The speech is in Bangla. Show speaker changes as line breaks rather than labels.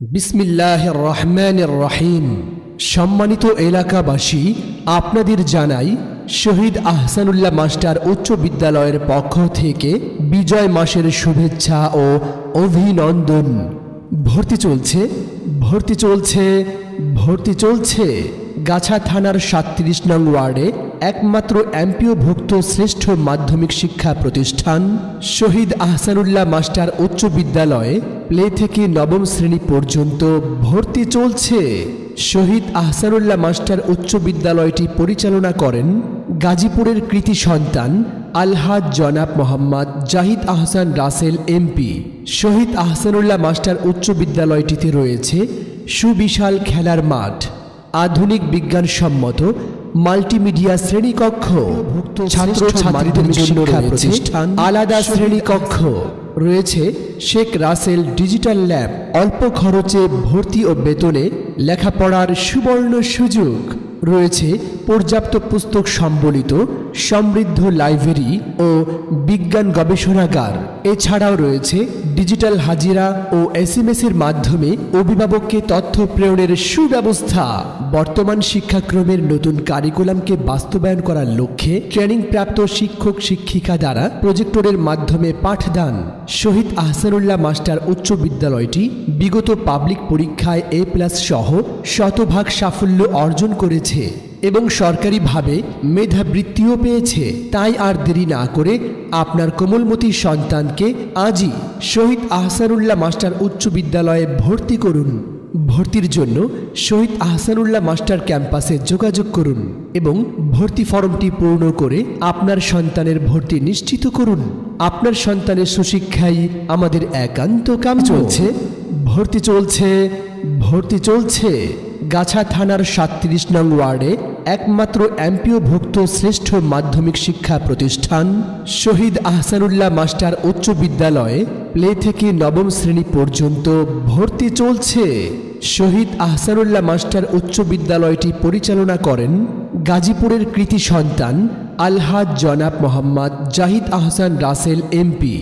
বিসমিল্লাহির রহমানির রহিম। সম্মানিত এলাকাবাসী, আপনাদের জানাই শহীদ আহসানুল্লাহ মাস্টার উচ্চ বিদ্যালয়ের পক্ষ থেকে বিজয় মাসের শুভেচ্ছা ও অভিনন্দন। ভর্তি চলছে গাছা থানার ৩৭ নং ওয়ার্ডে একমাত্র এমপিওভুক্ত শ্রেষ্ঠ মাধ্যমিক শিক্ষা প্রতিষ্ঠান শহীদ আহসানুল্লাহ মাস্টার উচ্চ বিদ্যালয়ে প্লে থেকে নবম শ্রেণী পর্যন্ত ভর্তি চলছে। শহীদ আহসানুল্লাহ মাস্টার উচ্চ বিদ্যালয়টি পরিচালনা করেন গাজীপুরের কৃতি সন্তান আলহাজ জনাব মোহাম্মদ জাহিদ আহসান রাসেল এমপি। শহীদ আহসানুল্লাহ মাস্টার উচ্চ বিদ্যালয়টিতে রয়েছে সুবিশাল খেলার মাঠ, আধুনিক বিজ্ঞানসম্মত মাল্টিমিডিয়া শ্রেণীকক্ষ, ছাত্রছাত্রীদের জন্য প্রতিষ্ঠান আলাদা শ্রেণীকক্ষ, রয়েছে শেখ রাসেল ডিজিটাল ল্যাব, অল্প খরচে ভর্তি ও বেতনে লেখাপড়ার সুবর্ণ সুযোগ, রয়েছে পর্যাপ্ত পুস্তক সম্বলিত সমৃদ্ধ লাইব্রেরি ও বিজ্ঞান গবেষণাগার। এছাড়াও রয়েছে ডিজিটাল হাজিরা ও SMS এর মাধ্যমে অভিভাবককে তথ্য প্রেরণের সুব্যবস্থা। বর্তমান শিক্ষাক্রমের নতুন কারিকুলামকে বাস্তবায়ন করার লক্ষ্যে ট্রেনিংপ্রাপ্ত শিক্ষক শিক্ষিকা দ্বারা প্রজেক্টরের মাধ্যমে পাঠদান। শহীদ আহসানুল্লাহ মাস্টার উচ্চ বিদ্যালয়টি বিগত পাবলিক পরীক্ষায় A+ সহ শতভাগ সাফল্য অর্জন করেছে এবং সরকারিভাবে মেধাবৃত্তিও পেয়েছে। তাই আর দেরি না করে আপনার কোমলমতি সন্তানকে আজই শহীদ আহসানুল্লাহ মাস্টার উচ্চ বিদ্যালয়ে ভর্তি করুন। ভর্তির জন্য শহীদ আহসানুল্লাহ মাস্টার ক্যাম্পাসে যোগাযোগ করুন এবং ভর্তি ফর্মটি পূর্ণ করে আপনার সন্তানের ভর্তি নিশ্চিত করুন। আপনার সন্তানের সুশিক্ষাই আমাদের একান্ত কাম। ভর্তি চলছে গাছা থানার ৩৭ নং ওয়ার্ডে একমাত্র এমপিওভুক্ত শ্রেষ্ঠ মাধ্যমিক শিক্ষা প্রতিষ্ঠান শহীদ আহসানুল্লাহ মাস্টার উচ্চ বিদ্যালয়ে প্লে থেকে নবম শ্রেণী পর্যন্ত ভর্তি চলছে। শহীদ আহসানুল্লাহ মাস্টার উচ্চ বিদ্যালয়টি পরিচালনা করেন গাজীপুরের কৃতি সন্তান আলহাজ জনাব মোহাম্মদ জাহিদ আহসান রাসেল এমপি।